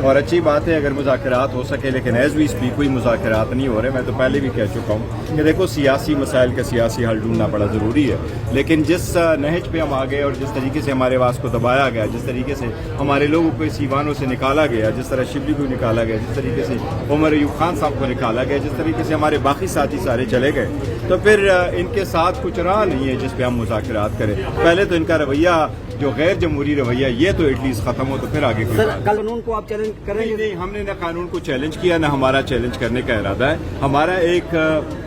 اور اچھی بات ہے اگر مذاکرات ہو سکے، لیکن ایز وی اسپیک کوئی مذاکرات نہیں ہو رہے. میں تو پہلے بھی کہہ چکا ہوں کہ دیکھو سیاسی مسائل کا سیاسی حل ڈھونڈنا بڑا ضروری ہے، لیکن جس نہج پہ ہم آ گئے اور جس طریقے سے ہمارے آواز کو دبایا گیا، جس طریقے سے ہمارے لوگوں کو اس ایوانوں سے نکالا گیا، جس طرح شبلی کو نکالا گیا، جس طریقے سے عمر ایوب خان صاحب کو نکالا گیا، جس طریقے سے ہمارے باقی ساتھی سارے چلے گئے، تو پھر ان کے ساتھ کچھ راہ نہیں ہے جس پہ ہم مذاکرات کریں. پہلے تو ان کا رویہ جو غیر جمہوری رویہ یہ تو ایٹ لیسٹ ختم ہو تو پھر آگے سر قانون کو آپ چیلنج کریں گے؟ نہیں، ہم نے نہ قانون کو چیلنج کیا نہ ہمارا چیلنج کرنے کا ارادہ ہے. ہمارا ایک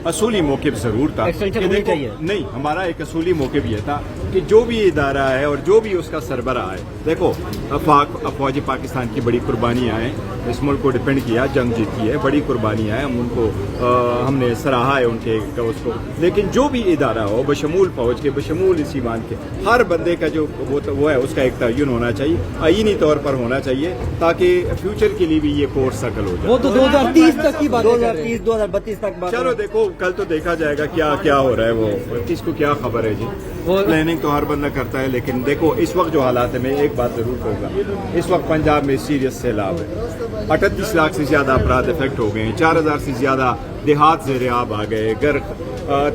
اصولی موقف ضرور تھا نہیں، ہمارا ایک اصولی موقف یہ تھا کہ جو بھی ادارہ ہے اور جو بھی اس کا سربراہ ہے، دیکھو افواج پاکستان کی بڑی قربانیاں ہیں، اس ملک کو ڈیپینڈ کیا، جنگ جیتی ہے، بڑی قربانیاں ہیں، ہم ان کو ہم نے سراہا ہے ان کے اس کو. لیکن جو بھی ادارہ ہو بشمول فوج کے، بشمول اس ایوان کے، ہر بندے کا جو وہ ہے اس کا ایک تعین ہونا چاہیے، آئینی طور پر ہونا چاہیے، تاکہ فیوچر کے لیے بھی یہ کورس سکل ہو جائے. وہ تو 2030 تک کی بات ہے، 2030 2032 تک بات. چلو دیکھو کل تو دیکھا جائے گا کیا ہو رہا ہے، وہ کس کو کیا خبر ہے جی. پلاننگ تو ہر بندہ کرتا ہے، لیکن دیکھو اس وقت جو حالات ہے، میں ایک بات ضرور کہوں گا، اس وقت پنجاب میں سیریس سیلاب ہے، 38 لاکھ سے زیادہ افراد افیکٹ ہو گئے ہیں، 4000 سے زیادہ دیہات زیر آب آ گئے، گھر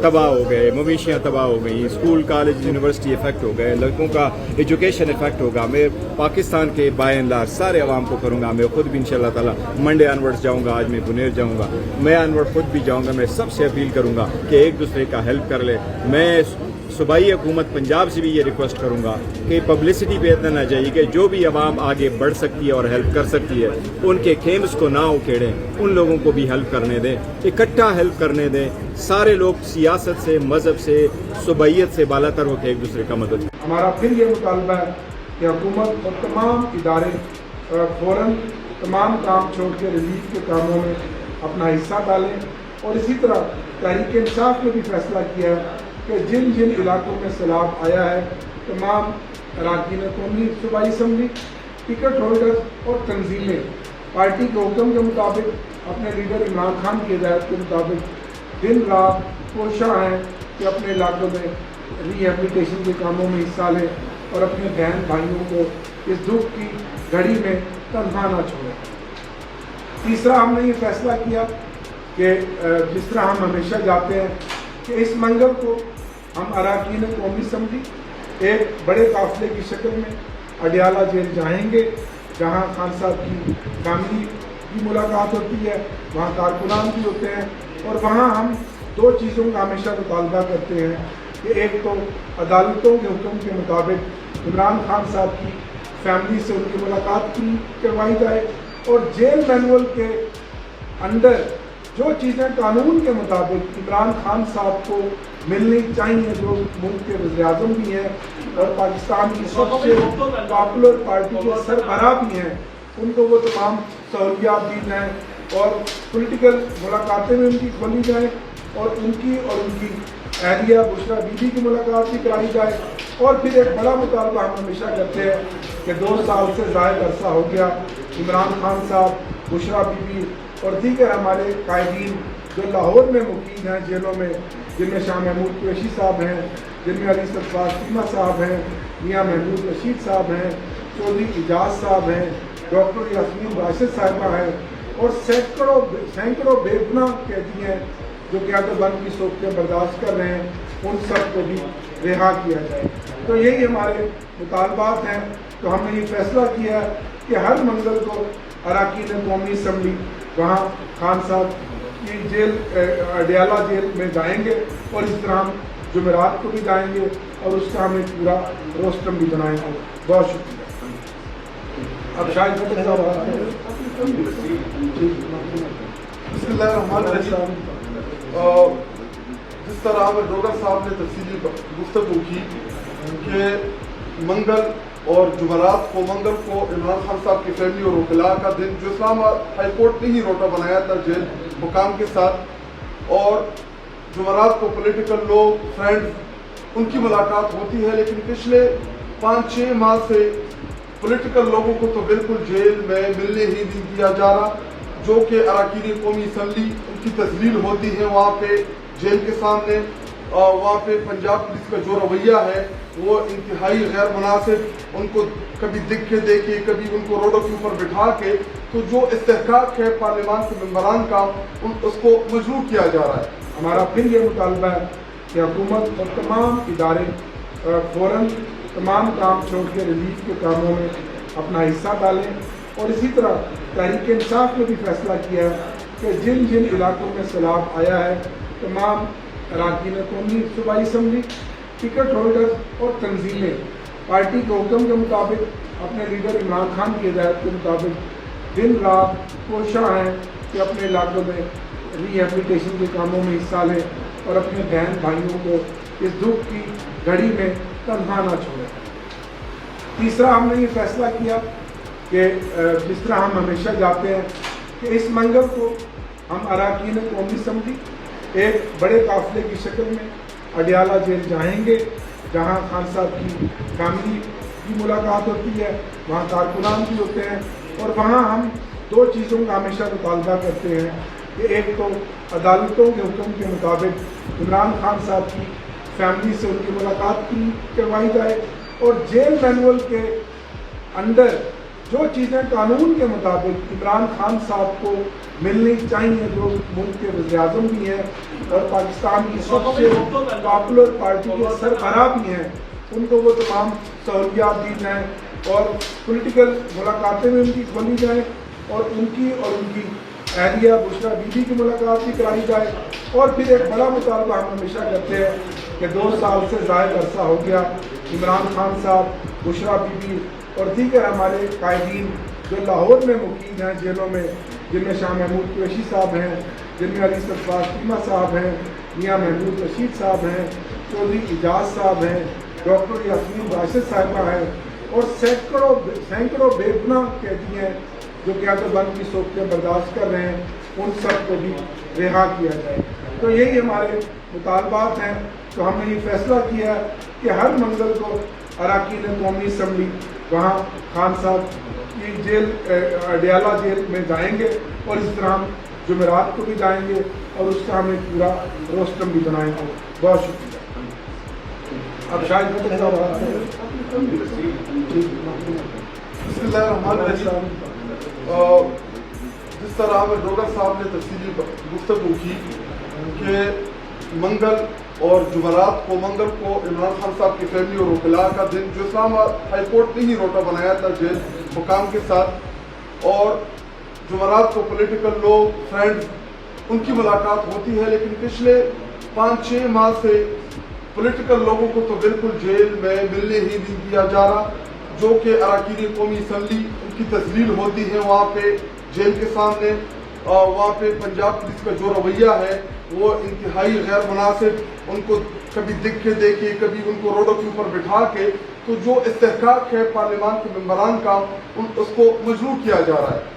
تباہ ہو گئے، مویشیاں تباہ ہو گئی، اسکول کالج یونیورسٹی افیکٹ ہو گئے، لڑکوں کا ایجوکیشن افیکٹ ہوگا. میں پاکستان کے بائی اینڈ لارج سارے عوام کو کروں گا، میں خود بھی انشاءاللہ تعالی منڈے انورڈ جاؤں گا، آج میں بنیر جاؤں گا، میں انورڈ خود بھی جاؤں گا. میں سب سے اپیل کروں گا کہ ایک دوسرے کا ہیلپ کر لے. میں صوبائی حکومت پنجاب سے بھی یہ ریکویسٹ کروں گا کہ پبلسٹی پہ اتنا نہ جائیے، کہ جو بھی عوام آگے بڑھ سکتی ہے اور ہیلپ کر سکتی ہے ان کے کیمز کو نہ اکھیڑیں، ان لوگوں کو بھی ہیلپ کرنے دیں، اکٹھا ہیلپ کرنے دیں. سارے لوگ سیاست سے، مذہب سے، صوبائیت سے بالا تر ہو کے ایک دوسرے کا مدد. ہمارا پھر یہ مطالبہ ہے کہ حکومت اور تمام ادارے فوراً تمام کام چھوڑ کے ریلیف کے کاموں میں اپنا حصہ ڈالیں. اور اسی طرح تحریک انصاف نے بھی فیصلہ کیا ہے کہ جن علاقوں میں سیلاب آیا ہے تمام اراکین قومی صوبائی اسمبلی، ٹکٹ ہولڈرز اور تنظیمیں پارٹی کے حکم کے مطابق اپنے لیڈر عمران خان کی ہدایت کے مطابق دن رات کوشاں ہیں کہ اپنے علاقوں میں ری ایبلیٹیشن کے کاموں میں حصہ لیں اور اپنے بہن بھائیوں کو اس دکھ کی گھڑی میں تنہا نہ چھوڑیں. تیسرا ہم نے یہ فیصلہ کیا کہ جس طرح ہم ہمیشہ جاتے ہیں کہ اس منگل کو ہم اراکین قومی اسمبلی ایک بڑے قافلے کی شکل میں اڈیالہ جیل جائیں گے، جہاں خان صاحب کی فیملی کی ملاقات ہوتی ہے، وہاں کارکنان بھی ہوتے ہیں، اور وہاں ہم دو چیزوں کا ہمیشہ مطالبہ کرتے ہیں کہ ایک تو عدالتوں کے حکم کے مطابق عمران خان صاحب کی فیملی سے ان کی ملاقات کروائی جائے، اور جیل مینول کے اندر جو چیزیں قانون کے مطابق عمران خان صاحب کو ملنی چاہیے، جو ملک کے وزیر اعظم بھی ہیں اور پاکستان کی سب سے پاپولر پارٹی کے سربراہ بھی ہیں، ان کو وہ تمام سہولیات دی جائیں اور پولیٹیکل ملاقاتیں بھی ان کی کھولی جائیں، اور ان کی اہلیہ بشرا بی بی کی ملاقات بھی کرائی جائے. اور پھر ایک بڑا مطالبہ ہم ہمیشہ کرتے ہیں کہ 2 سال سے زائد عرصہ ہو گیا عمران خان صاحب، بشرا بی بی اور دیگر ہمارے قائدین جو لاہور میں مقیم ہیں جیلوں میں، جن میں شاہ محمود قریشی صاحب ہیں، جن میں علی صدفار چیمہ صاحب ہیں، میاں محمود رشید صاحب ہیں، چودھری اعجاز صاحب ہیں، ڈاکٹر یاسمین راشد صاحبہ ہیں، اور سینکڑوں بے گناہ قیدی ہیں جو قیادت بند کی صورتیں برداشت کر رہے ہیں، ان سب کو بھی رہا کیا جائے. تو یہی ہمارے مطالبات ہیں. تو ہم نے یہ فیصلہ کیا ہے کہ ہر منگل کو اراکین قومی اسمبلی وہاں خان صاحب کی جیل اڈیالہ جیل میں جائیں گے، اور اس طرح ہم جمعرات کو بھی جائیں گے، اور اس کا ہم ایک پورا روسٹم بھی بنائیں گے. بہت شکریہ. اب شاہد فتح صاحب. بسم اللہ الرحمن الرحیم. جس طرح ڈوگر صاحب نے تفصیلی گفتگو کی کہ منگل اور جمعرات کو، منگل کو عمران خان صاحب کی فیملی اور وکلاء کا دن، جو اسلام آباد ہائی کورٹ نے ہی روٹا بنایا تھا جیل حکام کے ساتھ، اور جمعرات کو پولیٹیکل لوگ، فرینڈ، ان کی ملاقات ہوتی ہے. لیکن پچھلے 5-6 ماہ سے پولیٹیکل لوگوں کو تو بالکل جیل میں ملنے ہی نہیں دیا جا رہا، جو کہ اراکین قومی اسمبلی ان کی تذلیل ہوتی ہے وہاں پہ جیل کے سامنے. وہاں پہ پنجاب پولیس کا جو رویہ ہے وہ انتہائی غیر مناسب، ان کو کبھی دکھ کے دے کے، کبھی ان کو روڈوں کے اوپر بٹھا کے تو جو استحقاق ہے پارلیمان کے ممبران کا اس کو مجروح کیا جا رہا ہے۔ ہمارا پھر یہ مطالبہ ہے کہ حکومت اور تمام ادارے فوراً تمام کام چھوڑ کے ریلیف کے کاموں میں اپنا حصہ ڈالیں، اور اسی طرح تحریک انصاف نے بھی فیصلہ کیا ہے کہ جن جن علاقوں میں سیلاب آیا ہے تمام اراکین قومی صوبائی اسمبلی، ٹکٹ ہولڈر اور تنظیمیں پارٹی کے حکم کے مطابق اپنے لیڈر عمران خان کی ہدایت کے مطابق دن رات کوشاں ہیں کہ اپنے علاقوں میں ری ایبلیٹیشن کے کاموں میں حصہ لیں اور اپنے بہن بھائیوں کو اس دکھ کی گھڑی میں تنہا نہ چھوڑیں۔ تیسرا ہم نے یہ فیصلہ کیا کہ جس طرح ہم ہمیشہ جاتے ہیں کہ اس منگل کو ہم اراکین قومی اسمبلی ایک بڑے قافلے کی شکل میں اڈیالہ جیل جائیں گے، جہاں خان صاحب کی فیملی کی ملاقات ہوتی ہے، وہاں کارکنان بھی ہوتے ہیں، اور وہاں ہم دو چیزوں کا ہمیشہ مطالبہ کرتے ہیں کہ ایک تو عدالتوں کے حکم کے مطابق عمران خان صاحب کی فیملی سے ان کی ملاقات کی کروائی جائے، اور جیل مینول کے اندر جو چیزیں قانون کے مطابق عمران خان صاحب کو ملنی چاہیے، جو ملک کے وزیر اعظم بھی ہیں اور پاکستان کی سب سے پاپولر پارٹی کے سربراہ بھی ہیں، ان کو وہ تمام سہولیات دی جائیں اور پولیٹیکل ملاقاتیں بھی ان کی کھولی جائیں، اور ان کی اہلیہ بشرا بی بی کی ملاقات بھی کرائی جائے۔ اور پھر ایک بڑا مطالبہ ہم ہمیشہ کرتے ہیں کہ 2 سال سے زائد عرصہ ہو گیا عمران خان صاحب، بشرا بی بی اور دیگر ہمارے قائدین جو لاہور میں مقیم ہیں جیلوں میں، جن میں شاہ محمود قریشی صاحب ہیں، جن میں علی سرفراز چیمہ صاحب ہیں، میاں محمود رشید صاحب ہیں، چودھری اعجاز صاحب ہیں، ڈاکٹر یاسمین راشد صاحبہ ہیں، اور سینکڑوں بے گناہ قیدی ہیں جو قیادت بند کی صورتیں برداشت کر رہے ہیں، ان سب کو بھی رہا کیا جائے۔ تو یہی ہمارے مطالبات ہیں۔ تو ہم نے یہ فیصلہ کیا ہے کہ ہر منگل کو اراکین قومی اسمبلی وہاں خان صاحب کی جیل اڈیالہ جیل میں جائیں گے، اور اس طرح ہم جمعرات کو بھی جائیں گے، اور اس کا ہم ایک پورا روسٹم بھی بنائیں گے۔ بہت شکریہ۔ اب شاید بسم اللہ الرحمن الرحیم۔ جس طرح عامر ڈوگر صاحب نے تفصیلی گفتگو کی کہ منگل اور جمعرات کو عمران خان صاحب کی فیملی اور وکلاء کا دن، جو اسلام آباد ہائی کورٹ نے ہی روٹا بنایا تھا جیل حکام کے ساتھ، اور جمعرات کو پولیٹیکل لوگ فرینڈ ان کی ملاقات ہوتی ہے، لیکن پچھلے 5-6 ماہ سے پولیٹیکل لوگوں کو تو بالکل جیل میں ملنے ہی نہیں دیا جا رہا، جو کہ اراکین قومی اسمبلی ان کی تذلیل ہوتی ہے وہاں پہ جیل کے سامنے۔ وہاں پہ پنجاب پولیس کا جو رویہ ہے وہ انتہائی غیر مناسب، ان کو کبھی دکھ کے دیکھے، کبھی ان کو روڈوں کے اوپر بٹھا کے، تو جو استحقاق ہے پارلیمان کے ممبران کا اس کو مجروح کیا جا رہا ہے۔